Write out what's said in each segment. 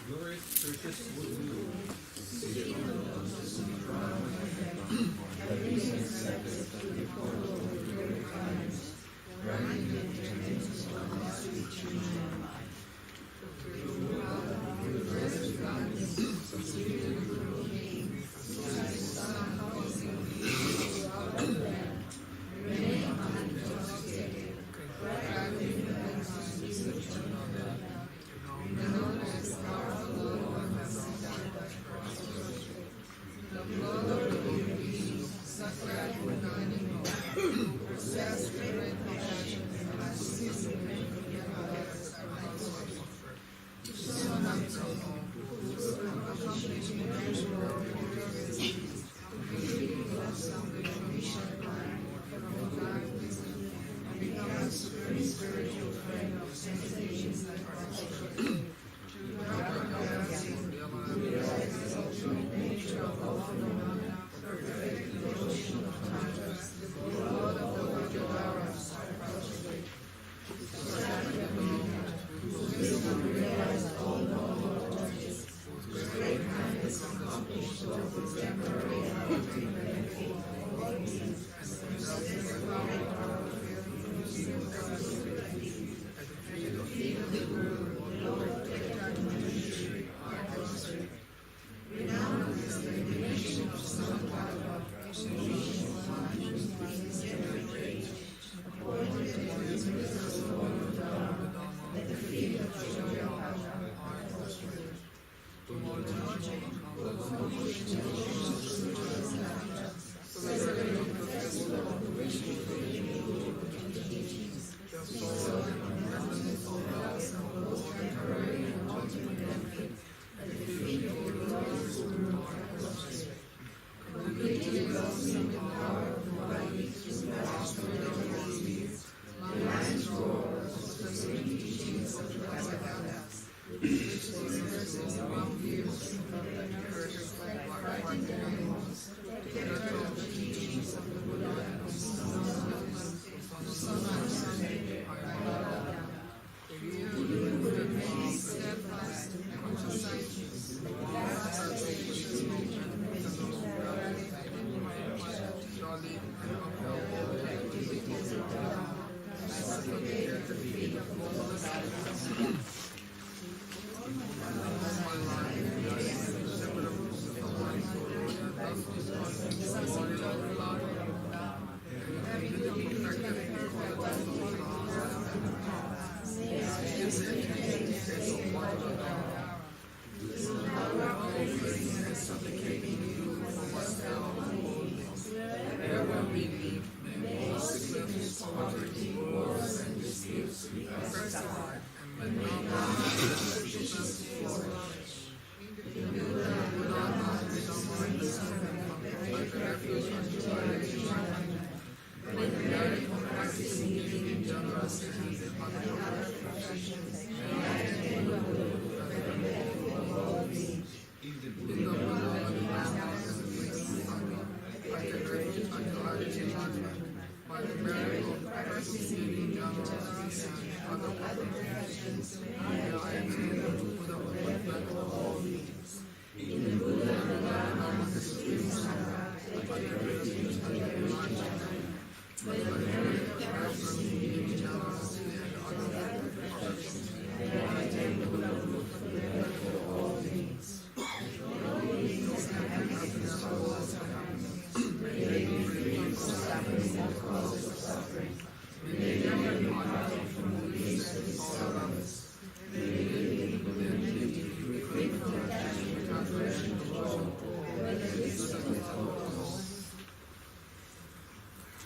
glorious churches would do.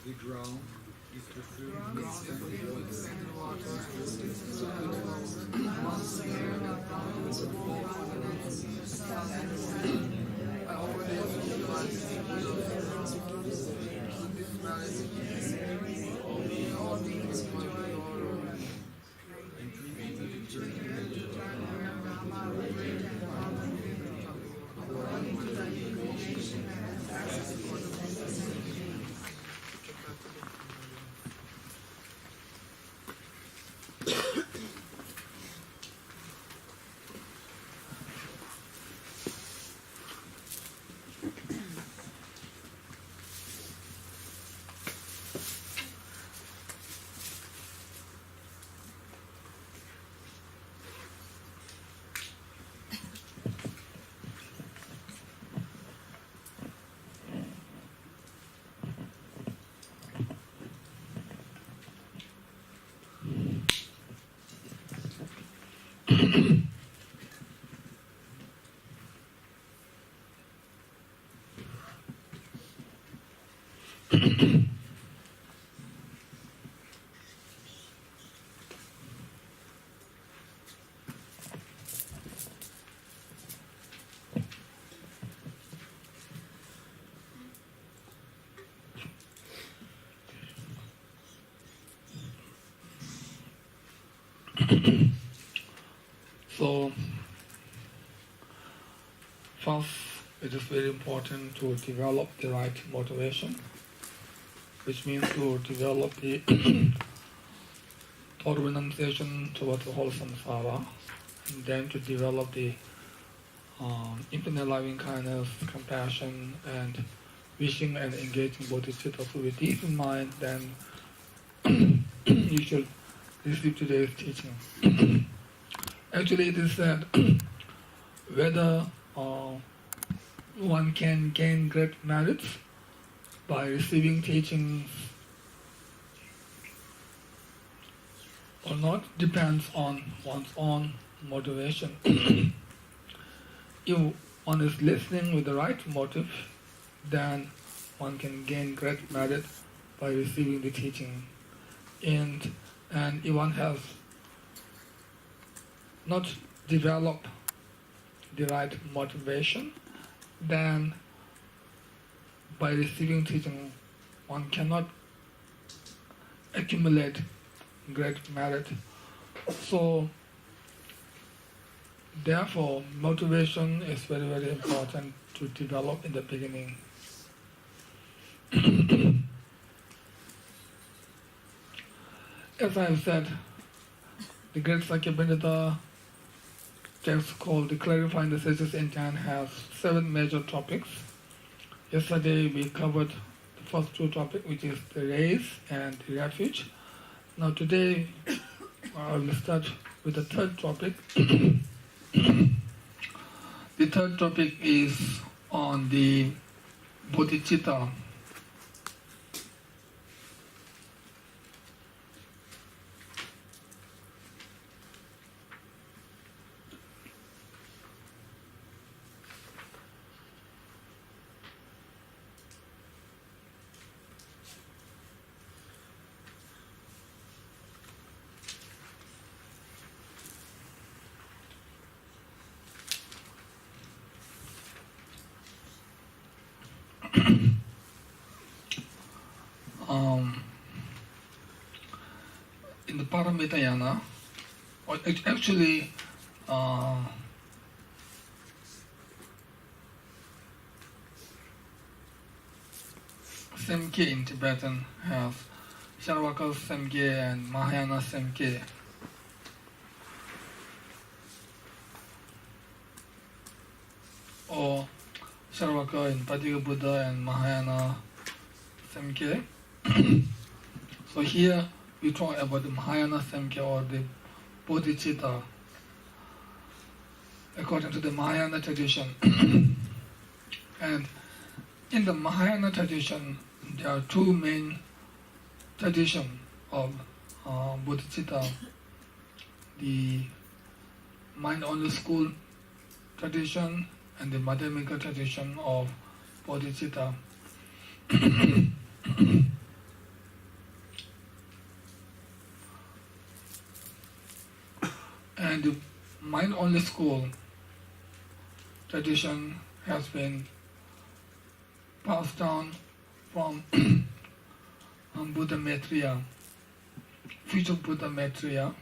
The ground is the food mixed with the water. So, first, it is very important to develop the right motivation, which means to develop the thought renunciation towards the whole samsara, and then to develop the infinite loving kindness, compassion, and wishing and engaging bodhisattva. So with this in mind, then you should receive today's teaching. Actually, it is said whether one can gain great merits by receiving teachings or not depends on one's own motivation. If one is listening with the right motive, then one can gain great merit by receiving the teaching. And if one has not developed the right motivation, then by receiving teaching, one cannot accumulate great merit. So, therefore, motivation is very, very important to develop in the beginning. As I have said, the great Sakya text called the Clarifying the Sage's Intent has 7 major topics. Yesterday we covered the first 2 topics, which is the race and the refuge. Now today I will start with the 3rd topic. The 3rd topic is on the bodhicitta. In the Paramitayana, or actually, Semkye in Tibetan has Charvaka Semkye and Mahayana Semkye. Or Charvaka in Patigha Buddha and Mahayana Semkye. So here we talk about the Mahayana Semkye or the bodhicitta according to the Mahayana tradition. And in the Mahayana tradition, there are 2 main traditions of bodhicitta. The mind-only school tradition and the Madhyamika tradition of bodhicitta. And the mind-only school tradition has been passed down from Buddha Maitreya, future Buddha Maitreya,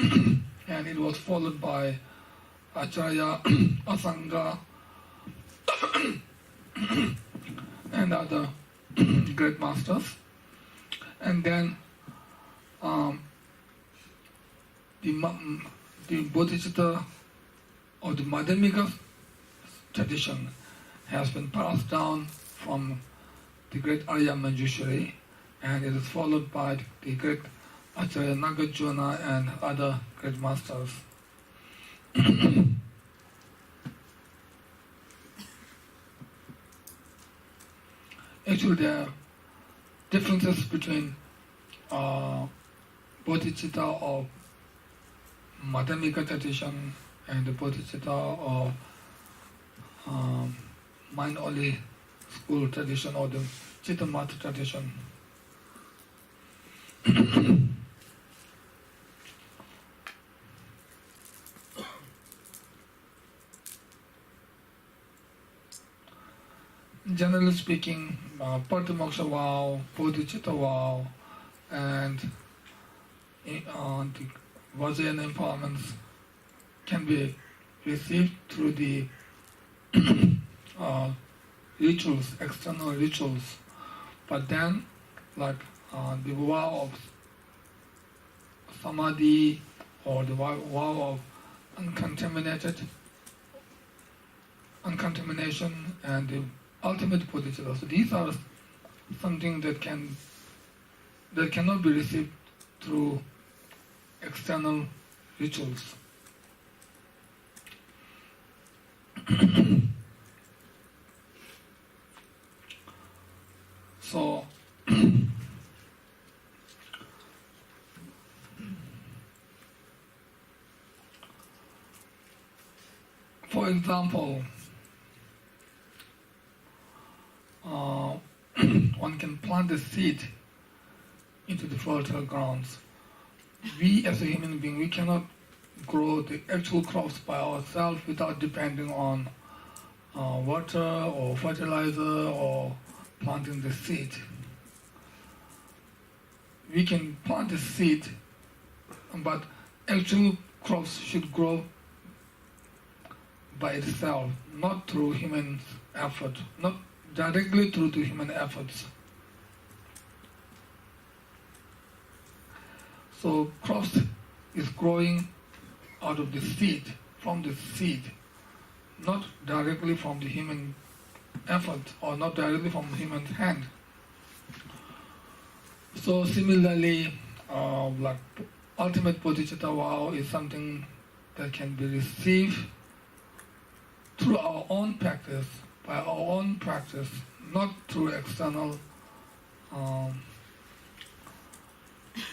and it was followed by Acharya, Asanga, and other great masters. And then the bodhicitta or the Madhyamika tradition has been passed down from the great Arya Manjushri, and it is followed by the great Acharya Nagarjuna and other great masters. Actually, there are differences between bodhicitta of Madhyamika tradition and the bodhicitta of mind-only school tradition or the Chittamata tradition. Generally speaking, Patimoksha vow, Bodhicitta vow, and the Vajra empowerments can be received through the rituals, external rituals. But then, like the vow of samadhi or the vow of uncontamination and the ultimate bodhicitta. So these are something that cannot be received through external rituals. So for example, one can plant a seed into the fertile grounds. We as a human being, we cannot grow the actual crops by ourselves without depending on water or fertilizer or planting the seed. We can plant the seed, but actual crops should grow by itself, not through human effort, not directly through the human efforts. So crops is growing out of the seed, from the seed, not directly from the human effort or not directly from the human hand. So similarly, like ultimate bodhicitta vow is something that can be received through our own practice, by our own practice, not through external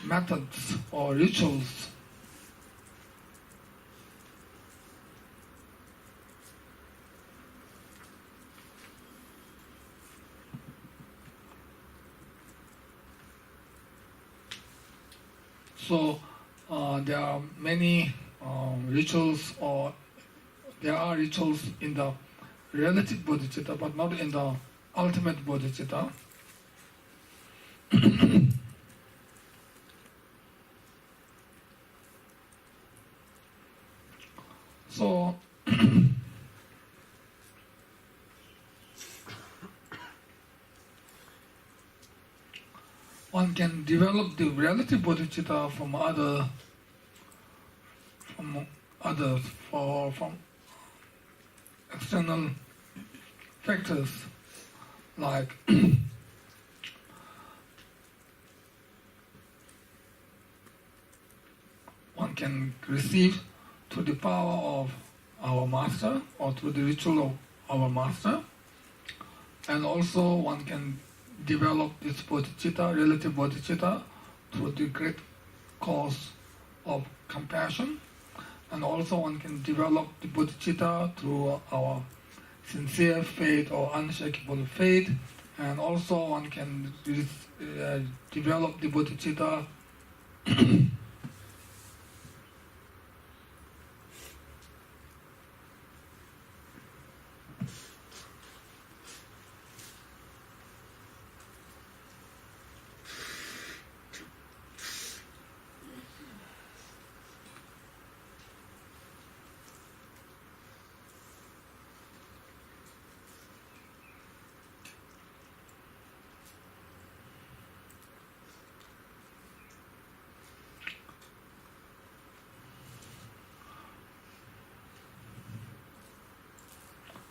methods or rituals. So there are many rituals, or there are rituals in the relative bodhicitta, but not in the ultimate bodhicitta. So one can develop the relative bodhicitta from others, or from external factors, like one can receive through the power of our master or through the ritual of our master, and also one can develop this bodhicitta, relative bodhicitta, through the great cause of compassion, and also one can develop the bodhicitta through our sincere faith or unshakable faith, and also one can develop the bodhicitta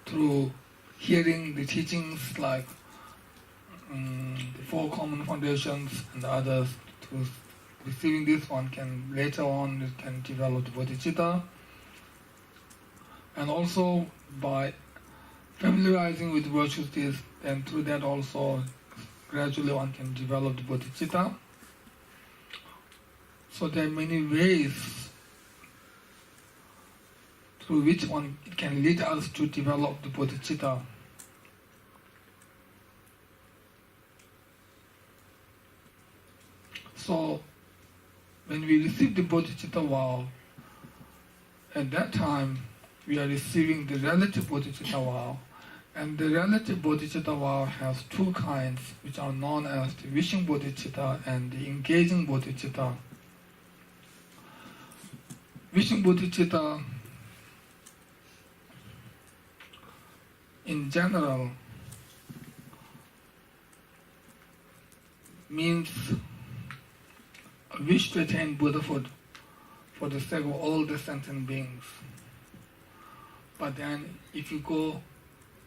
through hearing the teachings like the Four Common Foundations and others. Through receiving this, one can later on it can develop the bodhicitta, and also by familiarizing with virtues, and through that also gradually one can develop the bodhicitta. So there are many ways through which it can lead us to develop the bodhicitta. So when we receive the bodhicitta vow, at that time we are receiving the relative bodhicitta vow. And the relative bodhicitta vow has two kinds, which are known as the wishing bodhicitta and the engaging bodhicitta. Wishing bodhicitta, in general, means a wish to attain Buddhahood for the sake of all the sentient beings. But then, if you go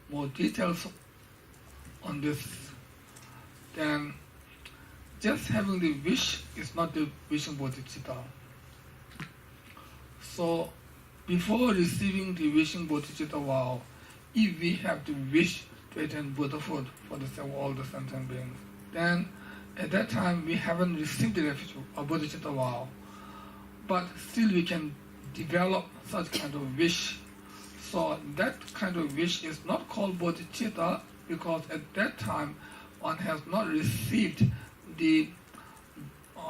more details on this, then just having the wish is not the wishing bodhicitta. So, before receiving the wishing bodhicitta vow, if we have the wish to attain Buddhahood for the sake of all the sentient beings, then at that time we haven't received the bodhicitta vow, but still we can develop such kind of wish. So that kind of wish is not called bodhicitta because at that time one has not received the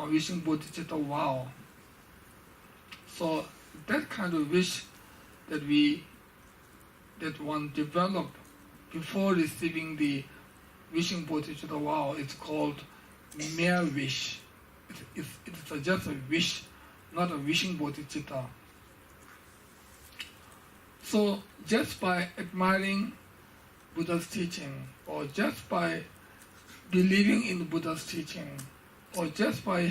wishing bodhicitta vow. So that kind of wish that one developed before receiving the wishing bodhicitta vow is called mere wish. It's just a wish, not a wishing bodhicitta. So just by admiring Buddha's teaching, or just by believing in Buddha's teaching, or just by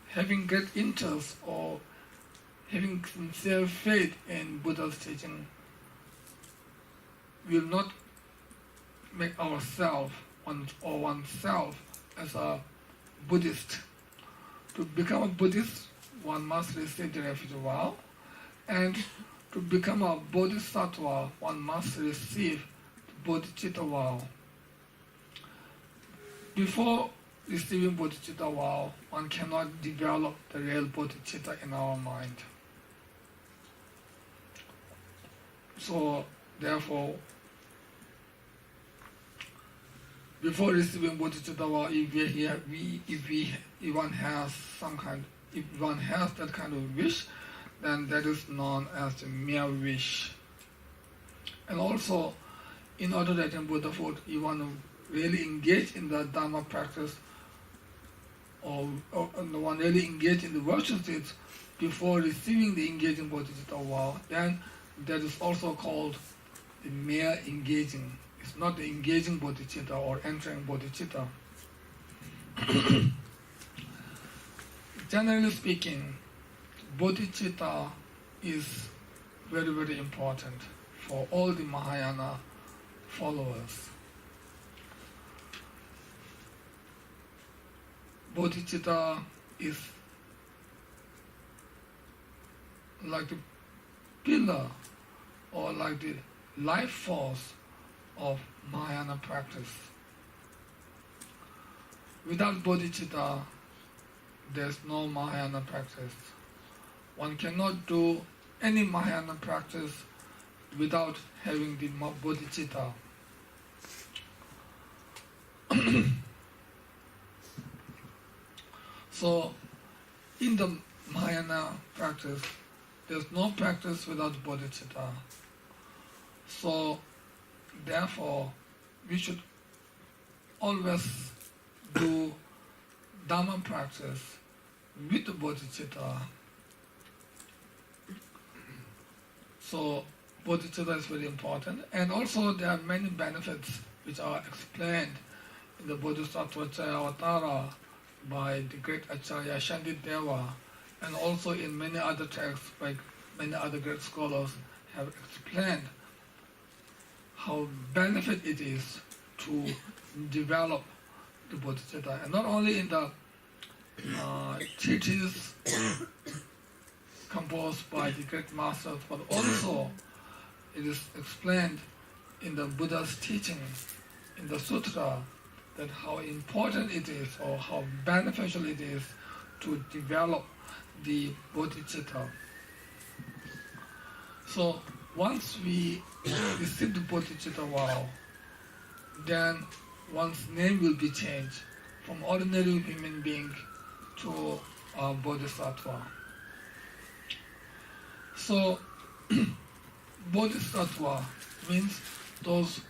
having great interest or having sincere faith in Buddha's teaching, will not make ourselves or oneself as a Buddhist. To become a Buddhist, one must receive the refuge vow, and to become a Bodhisattva, one must receive the bodhicitta vow. Before receiving bodhicitta vow, one cannot develop the real bodhicitta in our mind. So, therefore, before receiving bodhicitta vow, if one has that kind of wish, then that is known as the mere wish. And also, in order to attain Buddhahood, you want to really engage in the Dharma practice, or one really engage in the virtue deeds before receiving the engaging bodhicitta vow, then that is also called the mere engaging. It's not the engaging bodhicitta or entering bodhicitta. Generally speaking, bodhicitta is very, very important for all the Mahayana followers. Bodhicitta is like the pillar or like the life force of Mahayana practice. Without bodhicitta, there's no Mahayana practice. One cannot do any Mahayana practice without having the bodhicitta. So, in the Mahayana practice, there's no practice without bodhicitta. So, therefore, we should always do Dhamma practice with the bodhicitta. So, bodhicitta is very important. And also, there are many benefits which are explained in the Bodhisattva Avatara by the great Acharya Shandideva, and also in many other texts by many other great scholars have explained how benefit it is to develop the bodhicitta. And not only in the treatises composed by the great masters, but also it is explained in the Buddha's teaching, in the sutra, that how important it is or how beneficial it is to develop the bodhicitta. So once we receive the bodhicitta vow, then one's name will be changed from ordinary human being to a bodhisattva. So, bodhisattva means those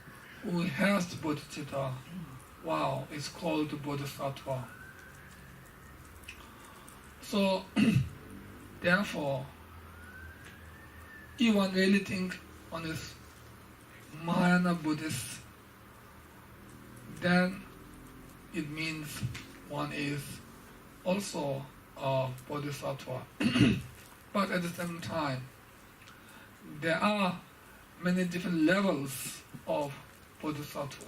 who has the bodhicitta. Wow, it's called bodhisattva. So, therefore, if one really think one is Mahayana Buddhist, then it means one is also a bodhisattva. But at the same time, there are many different levels of bodhisattva.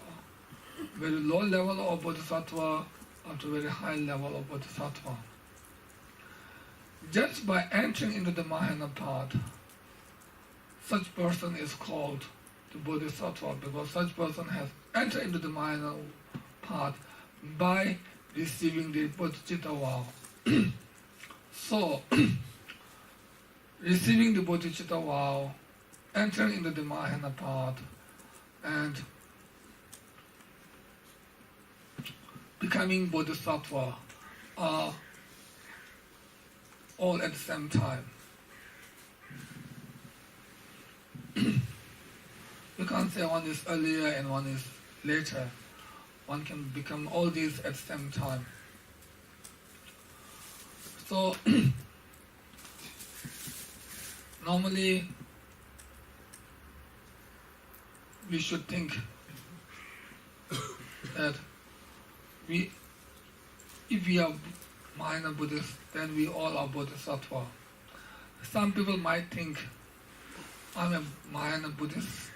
Very low level of bodhisattva up to very high level of bodhisattva. Just by entering into the Mahayana path, such person is called the bodhisattva, because such person has entered into the Mahayana path by receiving the bodhicitta vow. So, receiving the bodhicitta vow, entering into the Mahayana path, and becoming bodhisattva are all at the same time. You can't say one is earlier and one is later. One can become all these at the same time. So, normally we should think that if we are Mahayana Buddhists, then we all are Bodhisattva. Some people might think, I'm a Mahayana Buddhist,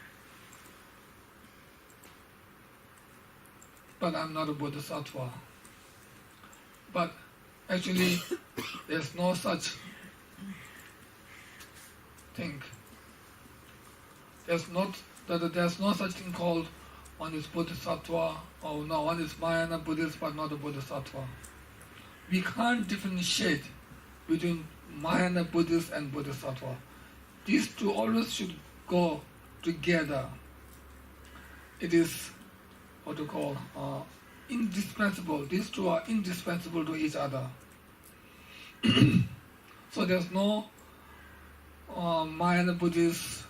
but I'm not a Bodhisattva. But actually, there's no such thing. There's no such thing called one is Bodhisattva, or no, one is Mahayana Buddhist but not a Bodhisattva. We can't differentiate between Mahayana Buddhist and Bodhisattva. These two always should go together. It is what you call indispensable. These two are indispensable to each other. So there's no Mahayana Buddhist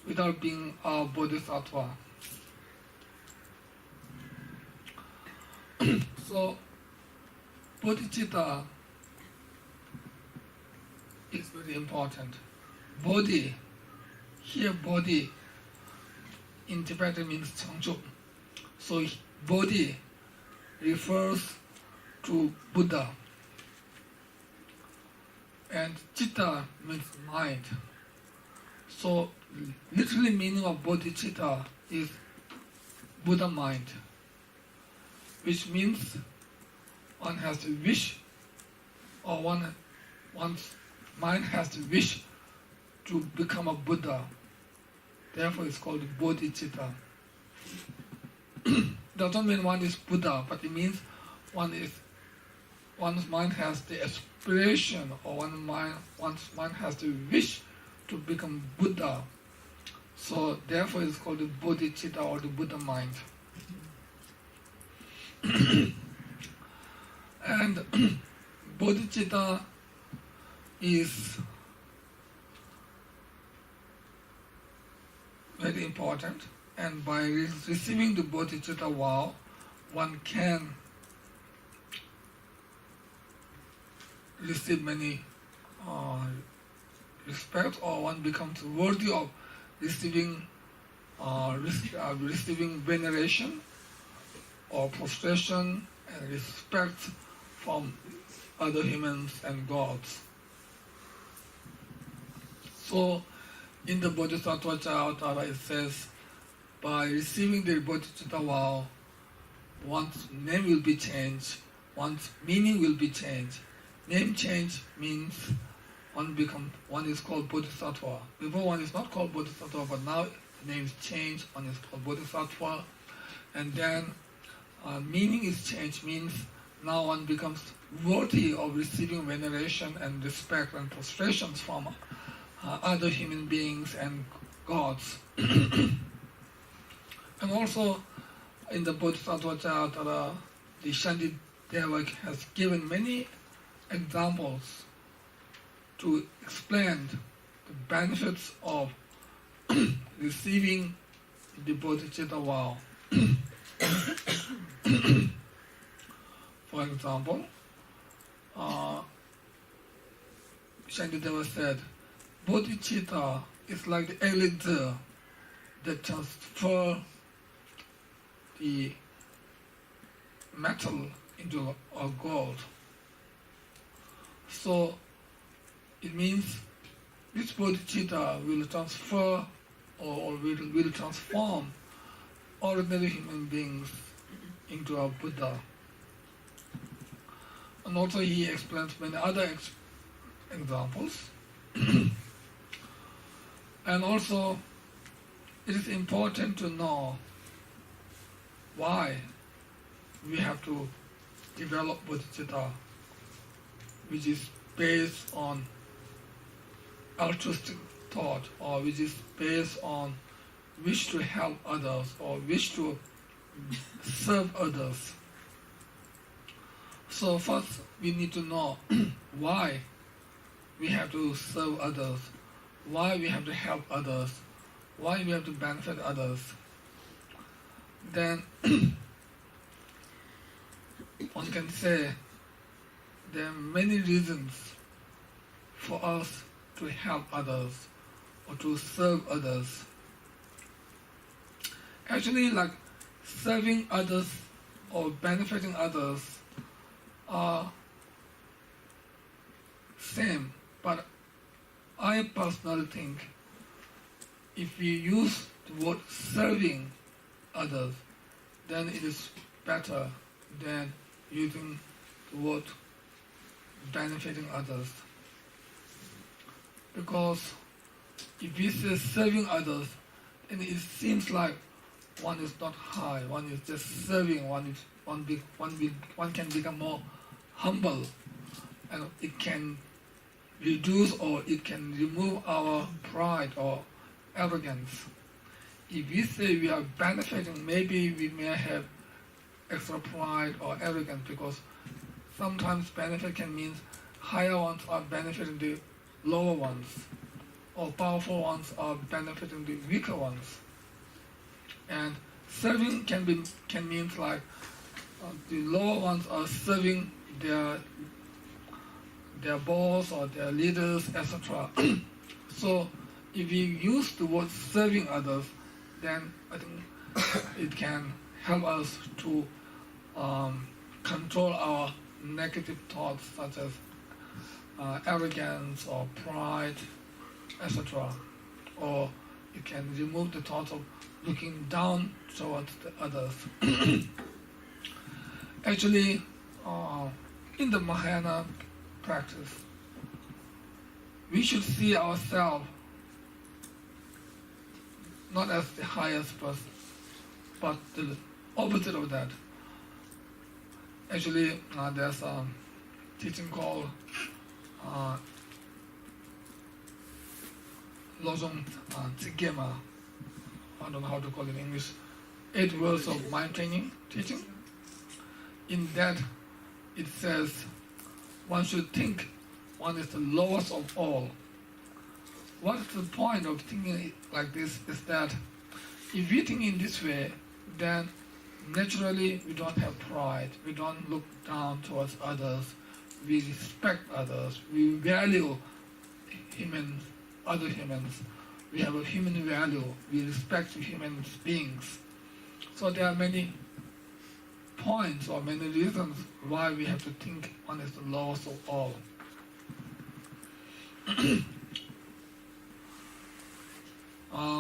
without being a Bodhisattva. So bodhicitta is very important. Bodhi, here bodhi in Tibetan means Changchuk. So bodhi refers to Buddha, and citta means mind. So literally meaning of bodhicitta is Buddha mind, which means one has to wish, or one's mind has to wish to become a Buddha. Therefore it's called bodhicitta. Doesn't mean one is Buddha, but it means one's mind has the aspiration, or one's mind has the wish to become Buddha. So therefore it's called the bodhicitta or the Buddha mind. And bodhicitta is very important, and by receiving the bodhicitta vow, one can receive many respect, or one becomes worthy of receiving veneration or prostration and respect from other humans and gods. So in the Bodhisattva Charyavatara it says, by receiving the bodhicitta vow, one's name will be changed, one's meaning will be changed. Name change means one is called Bodhisattva. Before one is not called Bodhisattva, but now the name is changed, one is called Bodhisattva. And then meaning is changed, means now one becomes worthy of receiving veneration and respect and prostrations from other human beings and gods. And also in the Bodhisattva Charyavatara the Shantideva has given many examples to explain the benefits of receiving the bodhicitta vow. For example, Shantideva said, bodhicitta is like the elixir that transfers the metal into a gold. So it means this bodhicitta will transfer or will transform ordinary human beings into a Buddha. And also he explains many other examples. And also it is important to know why we have to develop bodhicitta, which is based on altruistic thought, or which is based on wish to help others or wish to serve others. So first we need to know why we have to serve others, why we have to help others, why we have to benefit others. Then one can say there are many reasons for us to help others or to serve others. Actually, like serving others or benefiting others are same, but I personally think if we use the word serving others, then it is better than using the word benefiting others. Because if we say serving others, then it seems like one is not high, one is just serving, one can become more humble, and it can reduce or it can remove our pride or arrogance. If we say we are benefiting, maybe we may have extra pride or arrogance, because sometimes benefit can mean higher ones are benefiting the lower ones, or powerful ones are benefiting the weaker ones. And serving can mean like the lower ones are serving their boss or their leaders, etc. So if we use the word serving others, then I think it can help us to control our negative thoughts such as arrogance or pride, etc. Or it can remove the thoughts of looking down towards the others. Actually, in the Mahayana practice, we should see ourselves not as the highest person, but the opposite of that. Actually, there's a teaching called Lojong Tsigema. I don't know how to call it in English. 8 words of mind training teaching. In that, it says one should think one is the lowest of all. What is the point of thinking like this is that if we think in this way, then naturally we don't have pride, we don't look down towards others, we respect others, we value other humans, we have a human value, we respect human beings. So there are many points or many reasons why we have to think one is the lowest of all.